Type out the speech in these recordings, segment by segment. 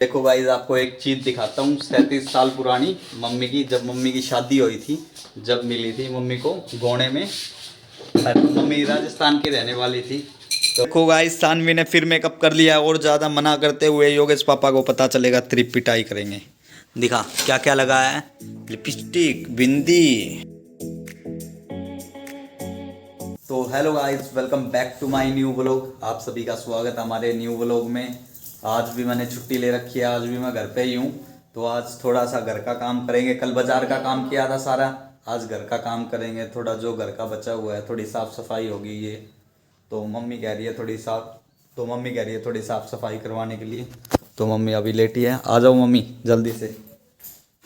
देखो गाइस, आपको एक चीज़ दिखाता हूँ। 37 साल पुरानी मम्मी की, जब मम्मी की शादी हुई थी, जब मिली थी मम्मी को गोणे में। मम्मी राजस्थान की रहने वाली थी। तो देखो गाइस, सानवी ने फिर मेकअप कर लिया और ज़्यादा मना करते हुए योगेश पापा को पता चलेगा, त्रिप पिटाई करेंगे। दिखा क्या क्या लगाया है, लिपस्टिक, बिंदी। तो hello guys, welcome back to my new vlog. आप सभी का स्वागत है हमारे न्यू व्लॉग में। आज भी मैंने छुट्टी ले रखी है, आज भी मैं घर पे ही हूँ। तो आज थोड़ा सा घर का काम करेंगे। कल बाजार का काम किया था सारा, आज घर का काम करेंगे। थोड़ा जो घर का बचा हुआ है, थोड़ी साफ़ सफाई होगी ये। तो मम्मी कह रही है थोड़ी साफ़ सफाई करवाने के लिए। तो मम्मी अभी लेटी है, आ जाओ मम्मी जल्दी से।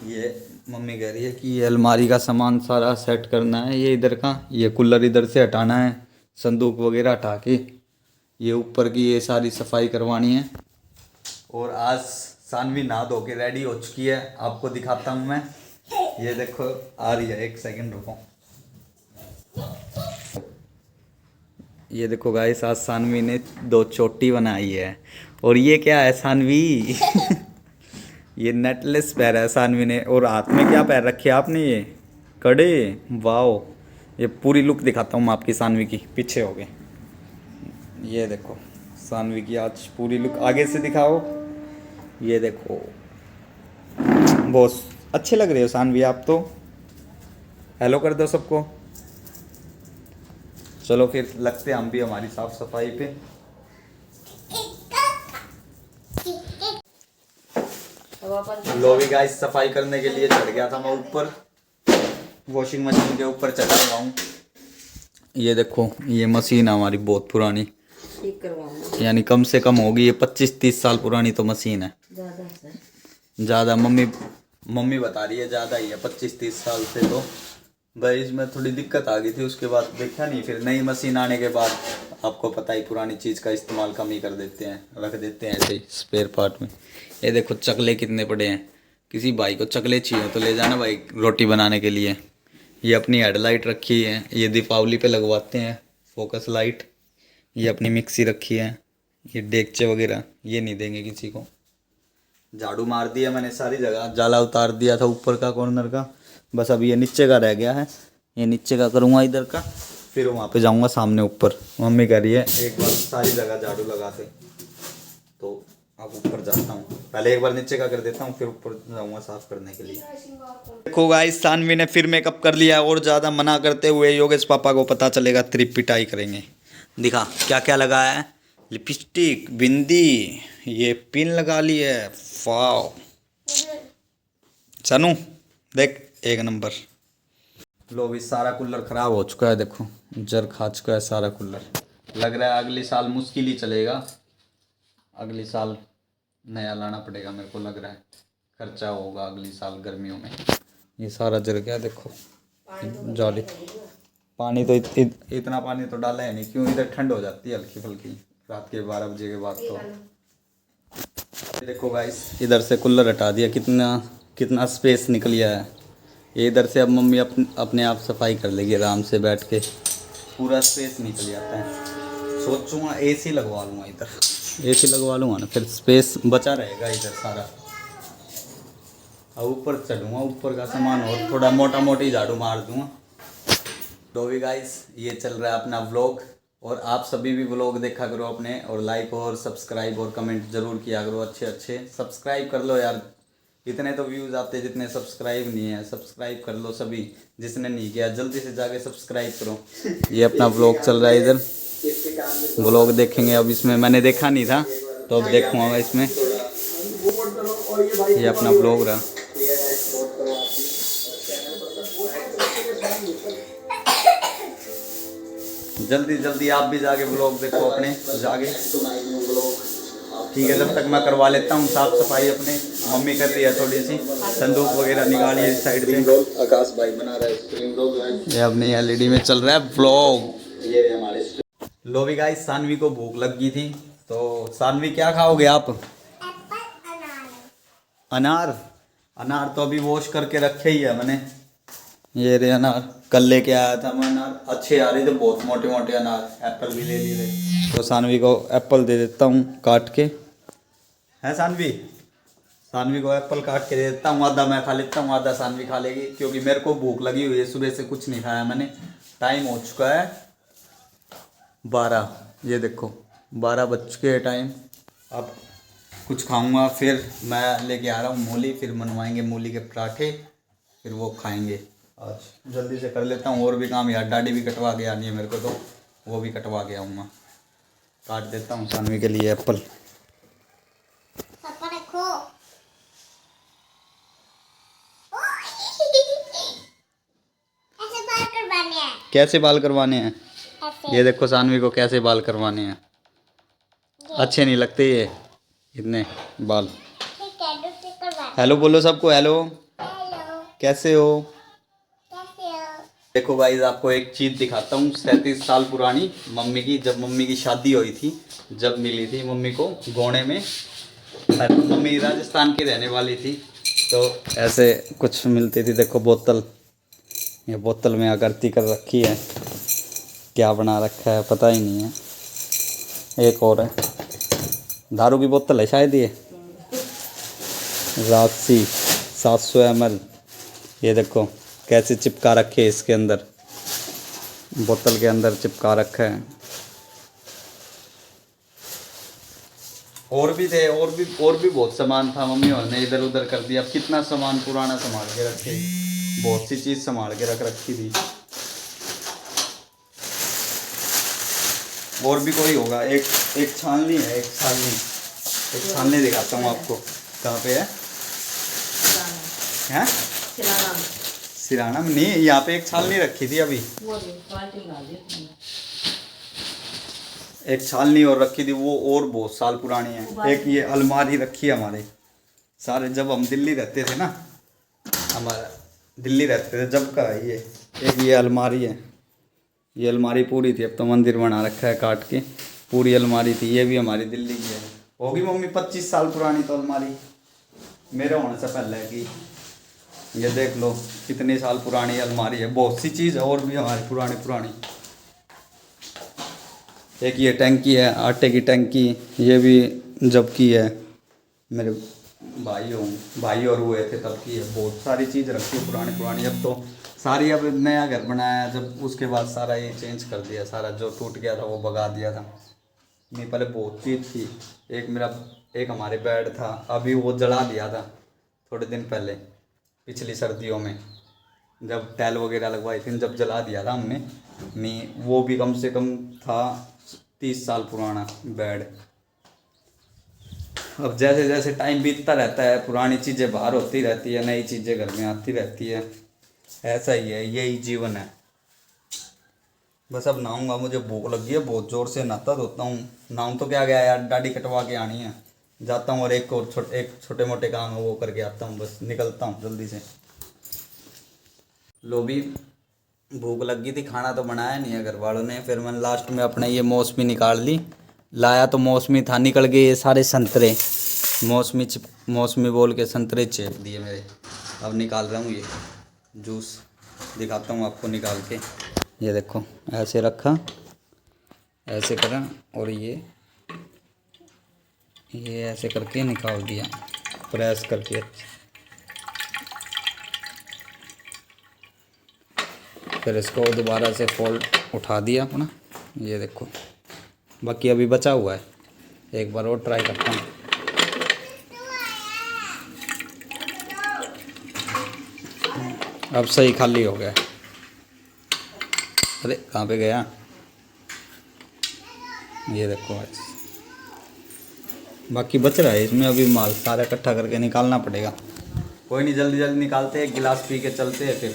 ये मम्मी कह रही है कि ये अलमारी का सामान सारा सेट करना है। ये इधर का, ये कूलर इधर से हटाना है, संदूक वगैरह हटा के ये ऊपर की ये सारी सफाई करवानी है। और आज सानवी नहा धो के रेडी हो चुकी है, आपको दिखाता हूँ मैं। ये देखो आ रही है, एक सेकंड रुको। ये देखो गाइस, आज सानवी ने 2 चोटी बनाई है। और ये क्या है सानवी? ये नेकलेस पहना है सानवी ने। और हाथ में क्या पहन रखे आपने? ये कड़े। वाओ, ये पूरी लुक दिखाता हूँ मैं आपकी सानवी की, पीछे हो गए। ये देखो सानवी की आज पूरी लुक, आगे से दिखाओ। ये देखो, बहुत अच्छे लग रहे हो सानवी आप तो। हेलो कर दो सबको। चलो फिर लगते हैं हम भी हमारी साफ सफाई पे। लो भी गाइस, सफाई करने के लिए चढ़ गया था मैं ऊपर, वॉशिंग मशीन के ऊपर चढ़ा हुआ हूँ। ये देखो, ये मशीन हमारी बहुत पुरानी, ठीक करवाऊंगा। यानी कम से कम होगी ये 25-30 साल पुरानी तो मशीन है। ज़्यादा मम्मी बता रही है, ज़्यादा ही है 25-30 साल से। तो भाई इसमें थोड़ी दिक्कत आ गई थी, उसके बाद देखा नहीं। फिर नई मशीन आने के बाद आपको पता ही, पुरानी चीज़ का इस्तेमाल कम ही कर देते हैं, रख देते हैं ऐसे ही स्पेयर पार्ट में। ये देखो चकले कितने पड़े हैं। किसी भाई को चकले चाहिए तो ले जाना भाई, रोटी बनाने के लिए। ये अपनी हेडलाइट रखी है, ये दीपावली पे लगवाते हैं, फोकस लाइट। ये अपनी मिक्सी रखी है। ये देगचे वगैरह ये नहीं देंगे किसी को। झाड़ू मार दिया मैंने सारी जगह, जाला उतार दिया था ऊपर का, कॉर्नर का। बस अब ये नीचे का रह गया है, ये नीचे का करूँगा इधर का, फिर वहाँ पे जाऊँगा सामने ऊपर। मम्मी कह रही है एक बार सारी जगह झाड़ू लगाते। तो अब ऊपर जाता हूँ, पहले एक बार नीचे का कर देता हूँ, फिर ऊपर जाऊँगा साफ करने के लिए। देखो गाइस, सानवी ने फिर मेकअप कर लिया और ज़्यादा मना करते हुए योगेश पापा को पता चलेगा, त्रिप पिटाई करेंगे। दिखा क्या क्या लगाया है, लिपस्टिक, बिंदी, ये पिन लगा ली है। वाओ सनू देख, एक नंबर। लो भी सारा कूलर ख़राब हो चुका है, देखो जर खा चुका है सारा कूलर। लग रहा है अगले साल मुश्किल ही चलेगा, अगले साल नया लाना पड़ेगा मेरे को लग रहा है। खर्चा होगा अगले साल गर्मियों में। ये सारा जल गया देखो, जाली। पानी तो इतना पानी तो डाला है नहीं, क्यों इधर ठंड हो जाती है हल्की फुल्की रात के 12 बजे के बाद। तो देखो गाइस, इधर से कूलर हटा दिया, कितना स्पेस निकल गया है। ये इधर से अब मम्मी अपने आप सफाई कर लेगी आराम से बैठ के, पूरा स्पेस निकल जाता है। सोचूंगा एसी लगवा लूँगा इधर, एसी लगवा लूँगा ना, फिर स्पेस बचा रहेगा इधर सारा। अब ऊपर चढ़ूँगा, ऊपर का सामान और थोड़ा मोटा मोटी झाड़ू मार दूँगा। तो भी गाइस, ये चल रहा है अपना व्लॉग। और आप सभी भी व्लॉग देखा करो अपने, और लाइक और सब्सक्राइब और कमेंट जरूर किया करो। अच्छे सब्सक्राइब कर लो यार, इतने तो व्यूज़ आते जितने सब्सक्राइब नहीं है। सब्सक्राइब कर लो सभी, जिसने नहीं किया जल्दी से जाके सब्सक्राइब करो। ये अपना व्लॉग चल रहा है इधर, व्लॉग देखेंगे अब। इसमें मैंने देखा नहीं था तो अब देखूँगा इसमें। ये अपना व्लॉग रहा। जल्दी आप भी जाके व्लॉग देखो अपने जाके, ठीक है। जब तक मैं करवा लेता हूँ साफ सफाई अपने। मम्मी कर रही है थोड़ी सी, संदूक वगैरह निकाली है इस साइड से। आकाश भाई बना रहा है स्प्रिंग रोल। ये अपनी एलईडी में चल रहा है व्लॉग। ये हमारे लो भी गाइस, सानवी को भूख लग गई थी। तो सानवी क्या खाओगे आप? अनार। अनार तो अभी वॉश करके रखे ही है मैंने। ये रे अनार, कल लेके आया था मैं अनार, अच्छे आ रहे थे, बहुत मोटे मोटे अनार। एप्पल भी ले लिए थे, तो सानवी को एप्पल दे देता हूँ काट के। है सानवी, सानवी को एप्पल काट के दे देता हूँ, आधा मैं खा लेता हूँ, आधा सानवी खा लेगी, क्योंकि मेरे को भूख लगी हुई है, सुबह से कुछ नहीं खाया मैंने। टाइम हो चुका है 12, ये देखो 12 बज चुके हैं टाइम। अब कुछ खाऊंगा, फिर मैं लेके आ रहा हूँ मूली, फिर बनवाएंगे मूली के पराठे, फिर वो खाएंगे। आज जल्दी से कर लेता हूँ, और भी काम यार, दाढ़ी भी कटवा के आनी है मेरे को, तो वो भी कटवा के आऊँगा। काट देता हूँ सानवी के लिए एप्पल। पापा देखो। ऐसे बाल करवाने हैं। कैसे बाल करवाने हैं? ऐसे। ये देखो सानवी को कैसे बाल करवाने हैं। अच्छे नहीं लगते ये इतने बाल। ठीक है, दूसरे करवाने। हेलो बोलो सबको, हेलो हेलो, कैसे हो? कैसे हो? देखो गाइस, आपको एक चीज़ दिखाता हूँ, 37 साल पुरानी मम्मी की, जब मम्मी की शादी हुई थी, जब मिली थी मम्मी को गोणे में। मम्मी राजस्थान की रहने वाली थी, तो ऐसे कुछ मिलती थी। देखो बोतल, ये बोतल में आकृति कर रखी है, क्या बना रखा है पता ही नहीं है। एक और है, दारू की बोतल है शायद ये, राक्सी 700 ml। ये देखो कैसे चिपका रखे है इसके अंदर, बोतल के अंदर चिपका रखा है। और भी थे, और भी बहुत सामान था, मम्मी और ने इधर उधर कर दिया। अब कितना सामान पुराना संभाल के रखे, बहुत सी चीज़ संभाल के रख रखी थी। और भी कोई होगा, एक छाननी है, एक छाननी दिखाता हूँ आपको, कहाँ पे है? हैं? सिराना में नहीं, यहाँ पे एक छालनी रखी थी अभी, एक छालनी और रखी थी, वो और बहुत साल पुरानी है। एक ये अलमारी रखी है हमारे सारे, जब हम दिल्ली रहते थे ना, हमारा दिल्ली रहते थे जब का है ये। एक ये अलमारी है, ये अलमारी पूरी थी, अब तो मंदिर बना रखा है काट के, पूरी अलमारी थी। ये भी हमारी दिल्ली की है, होगी मम्मी 25 साल पुरानी तो अलमारी, मेरे होने से पहले की। ये देख लो कितने साल पुरानी अलमारी है, बहुत सी चीज़ और भी हमारी पुरानी। एक ये टंकी है, आटे की टंकी, ये भी जब की है, मेरे भाई और हुए थे तब की है। बहुत सारी चीज़ रखी है पुरानी। अब तो सारी, अब नया घर बनाया जब, उसके बाद सारा ये चेंज कर दिया, सारा जो टूट गया था वो भगा दिया था। नहीं पहले बहुत चीज़ थी। एक हमारे बेड था, अभी वो जला दिया था थोड़े दिन पहले, पिछली सर्दियों में जब टाइल वगैरह लगवाई थी, जब जला दिया था हमने। नहीं वो भी कम से कम था 30 साल पुराना बेड। अब जैसे जैसे टाइम बीतता रहता है, पुरानी चीज़ें बाहर होती रहती है, नई चीज़ें घर में आती रहती है, ऐसा ही है, यही जीवन है। बस अब नहाऊंगा, मुझे भूख लगी है बहुत ज़ोर से, नहाता धोता हूँ। नहाऊँ तो क्या गया यार, दाढ़ी कटवा के आनी है, जाता हूँ और एक छोटे मोटे काम है वो करके आता हूँ, बस निकलता हूँ जल्दी से। लो भी भूख लगी थी, खाना तो बनाया नहीं है घर वालों ने, फिर मैंने लास्ट में अपने ये मौसमी निकाल ली। लाया तो मौसमी था, निकल गए ये सारे संतरे, मौसमी बोल के संतरे चेप दिए मेरे। अब निकाल रहा हूँ ये जूस, दिखाता हूँ आपको निकाल के। ये देखो ऐसे रखा, ऐसे करा, और ये ऐसे करके निकाल दिया, प्रेस करके। फिर इसको दोबारा से फोल्ड उठा दिया अपना, ये देखो। बाकी अभी बचा हुआ है, एक बार और ट्राई करता हूँ। अब सही खाली हो गया। अरे कहाँ पे गया? ये देखो आज बाकी बच रहा है इसमें अभी माल, सारा इकट्ठा करके निकालना पड़ेगा। कोई नहीं, जल्दी जल्दी निकालते हैं, गिलास पी के चलते हैं। फिर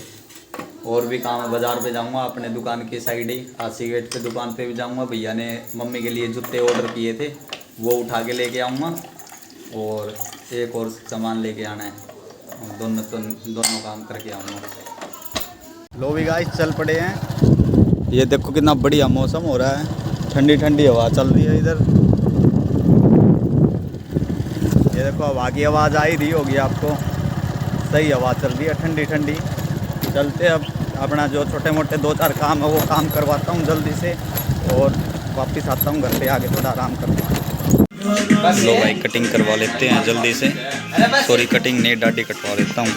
और भी काम है, बाज़ार पे जाऊंगा अपने दुकान की साइड ही, आसी गेट पे दुकान पे भी जाऊंगा। भैया ने मम्मी के लिए जूते ऑर्डर किए थे, वो उठा के लेके आऊँगा, और एक और सामान लेके आना है, दोनों काम करके आऊँगा। लो भी गाइस चल पड़े हैं। ये देखो कितना बढ़िया मौसम हो रहा है, ठंडी ठंडी हवा चल रही है इधर। ये देखो हवा की आवाज़ आ ही रही होगी आपको, सही हवा चल रही है ठंडी ठंडी। चलते अब अपना जो छोटे मोटे 2-4 काम है वो काम करवाता हूँ जल्दी से, और वापस आता हूँ घर पे, आगे थोड़ा आराम करता हूँ। लो भाई कटिंग करवा लेते हैं जल्दी से। सॉरी कटिंग नहीं, दाढ़ी कटवा लेता हूँ।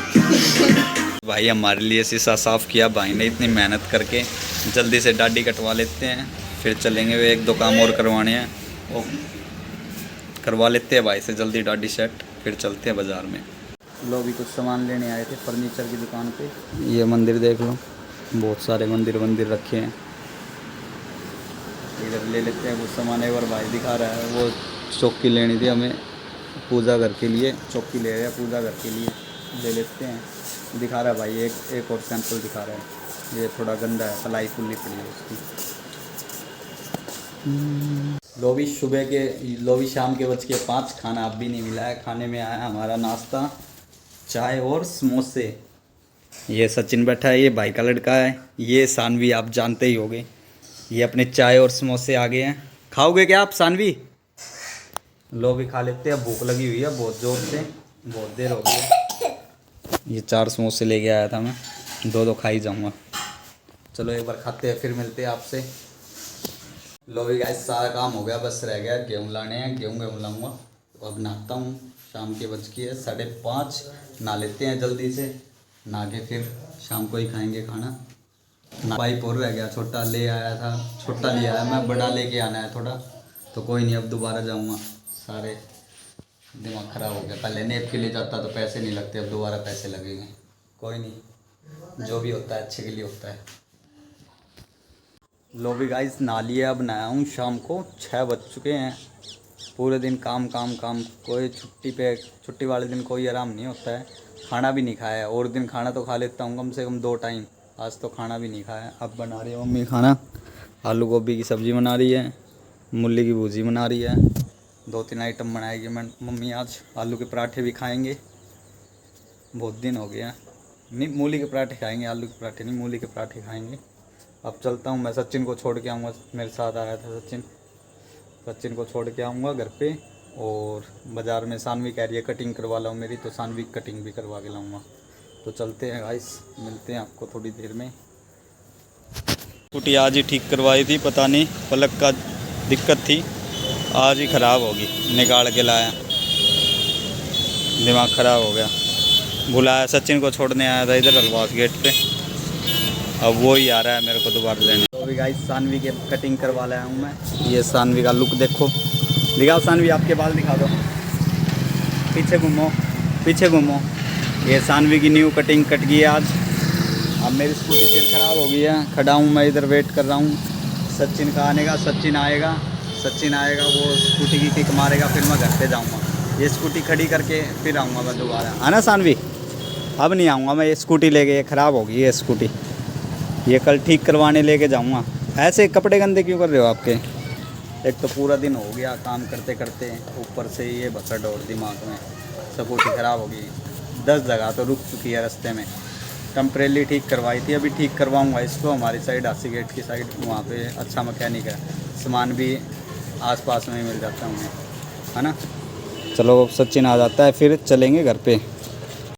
भाई हमारे लिए शीशा साफ़ किया भाई ने इतनी मेहनत करके। जल्दी से दाढ़ी कटवा लेते हैं, फिर चलेंगे। वे 1-2 काम और करवाने हैं, वो करवा लेते हैं भाई से जल्दी दाढ़ी सेट, फिर चलते हैं बाज़ार में। लो भी कुछ सामान लेने आए थे फर्नीचर की दुकान पे। ये मंदिर देख लो, बहुत सारे मंदिर रखे हैं। इधर ले लेते हैं कुछ सामान। एक बार भाई दिखा रहा है, वो चौकी लेनी थी हमें पूजा घर के लिए। चौकी ले रहे हैं पूजा घर के लिए, ले लेते हैं। दिखा रहा है भाई एक और सैंपल दिखा रहा है। ये थोड़ा गंदा है, पलाई फुल्ली पड़ी है उसकी। लोभी सुबह के, लोभी शाम के 5:05 खाना अब भी नहीं मिला है। खाने में आया हमारा नाश्ता, चाय और समोसे। ये सचिन बैठा है, ये भाई का लड़का है। ये सानवी आप जानते ही होगे। ये अपने चाय और समोसे आ गए हैं। खाओगे क्या आप सानवी? लो भी खा लेते हैं, भूख लगी हुई है बहुत ज़ोर से, बहुत देर हो गई है। ये 4 समोसे लेके आया था मैं, 2 खा ही जाऊँगा। चलो एक बार खाते हैं, फिर मिलते हैं आपसे। लो भी गाइस सारा काम हो गया, बस रह गया गेहूँ लाने हैं। गेहूँ लाऊंगा तो अब नहाता हूँ। शाम के बज गई है 5:30। नहा लेते हैं जल्दी से, नहा के फिर शाम को ही खाएंगे खाना। पाइप और रह गया, छोटा ले आया था, छोटा ले आया मैं, बड़ा लेके आना है थोड़ा। तो कोई नहीं, अब दोबारा जाऊँगा। सारे दिमाग ख़राब हो गया। पहले नेप के लिए जाता तो पैसे नहीं लगते, अब दोबारा पैसे लगेंगे। कोई नहीं, जो भी होता है अच्छे के लिए होता है। लो भी गाइस नहा लिया, अब नहाया हूँ। शाम को 6 बज चुके हैं। पूरे दिन काम काम काम। कोई छुट्टी वाले दिन कोई आराम नहीं होता है। खाना भी नहीं खाया है, और दिन खाना तो खा लेता हूँ कम से कम 2 टाइम। आज तो खाना भी नहीं खाया। अब बना रही है मम्मी खाना। आलू गोभी की सब्ज़ी बना रही है, मूली की भुजी बना रही है। 2-3 आइटम बनाएगी मम्मी आज। आलू के पराठे भी खाएंगे, बहुत दिन हो गया। नहीं मूली के पराठे खाएंगे, आलू के पराठे नहीं, मूली के पराठे खाएंगे। अब चलता हूँ मैं, सचिन को छोड़ के आऊँगा। मेरे साथ आया था सचिन को छोड़ के आऊँगा घर पे। और बाज़ार में सानवी कह रही है कटिंग करवा लो मेरी, तो सानवी कटिंग भी करवा के लाऊँगा। तो चलते हैं गाइस, मिलते हैं आपको थोड़ी देर में। स्कूटी आज ही ठीक करवाई थी, पता नहीं पलक का दिक्कत थी, आज ही ख़राब होगी। निकाल के लाया, दिमाग ख़राब हो गया। बुलाया, सचिन को छोड़ने आया था इधर अलवास गेट पे। अब वो ही आ रहा है मेरे को दोबारा लेने। तो अभी गाइस सानवी के कटिंग करवा लाया हूँ मैं। ये सानवी का लुक देखो, दिखाओ सानवी, आपके बाल दिखा दो। पीछे घूमो, पीछे घूमो। ये सानवी की न्यू कटिंग कट गई है आज। अब मेरी स्कूटी फिर ख़राब हो गई है। खड़ा हूँ मैं इधर, वेट कर रहा हूँ सचिन का आने का। सचिन आएगा, वो स्कूटी की किक मारेगा, फिर मैं घर पे जाऊँगा। ये स्कूटी खड़ी करके फिर आऊँगा मैं दोबारा, है ना सानवी? अब नहीं आऊँगा मैं, ये स्कूटी लेके, ये ख़राब हो गई है स्कूटी। ये कल ठीक करवाने लेके जाऊँगा। ऐसे कपड़े गंदे क्यों कर रहे हो आपके? एक तो पूरा दिन हो गया काम करते करते, ऊपर से ये भसड़ और दिमाग में। स्कूटी ख़राब हो गई, 10 जगह तो रुक चुकी है रास्ते में। टेम्परेली ठीक करवाई थी, अभी ठीक करवाऊँगा इसको। हमारी साइड हासी गेट की साइड, वहाँ पे अच्छा मैकेनिक है, सामान भी आसपास में ही मिल जाता है उन्हें, है ना। चलो सचिन आ जाता है, फिर चलेंगे घर पे।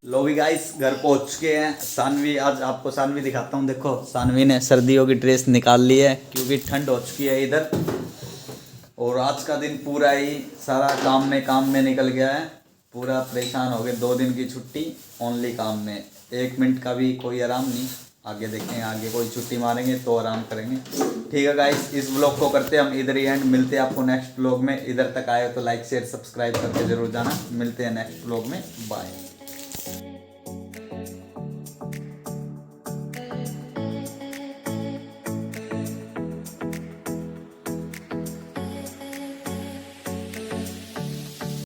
लो भी गाइस घर पहुँच चुके हैं। सानवी, आज आपको सानवी दिखाता हूँ। देखो सानवी ने सर्दियों की ड्रेस निकाल ली है, क्योंकि ठंड हो चुकी है इधर। और आज का दिन पूरा ही सारा काम में निकल गया है। पूरा परेशान हो गए। 2 दिन की छुट्टी ओनली काम में, 1 मिनट का भी कोई आराम नहीं। आगे देखें, आगे कोई छुट्टी मारेंगे तो आराम करेंगे। ठीक है गाइस, इस ब्लॉग को करते हैं हम इधर ही एंड। मिलते हैं आपको नेक्स्ट ब्लॉग में। इधर तक आए तो लाइक शेयर सब्सक्राइब करके ज़रूर जाना। मिलते हैं नेक्स्ट ब्लॉग में, बाय।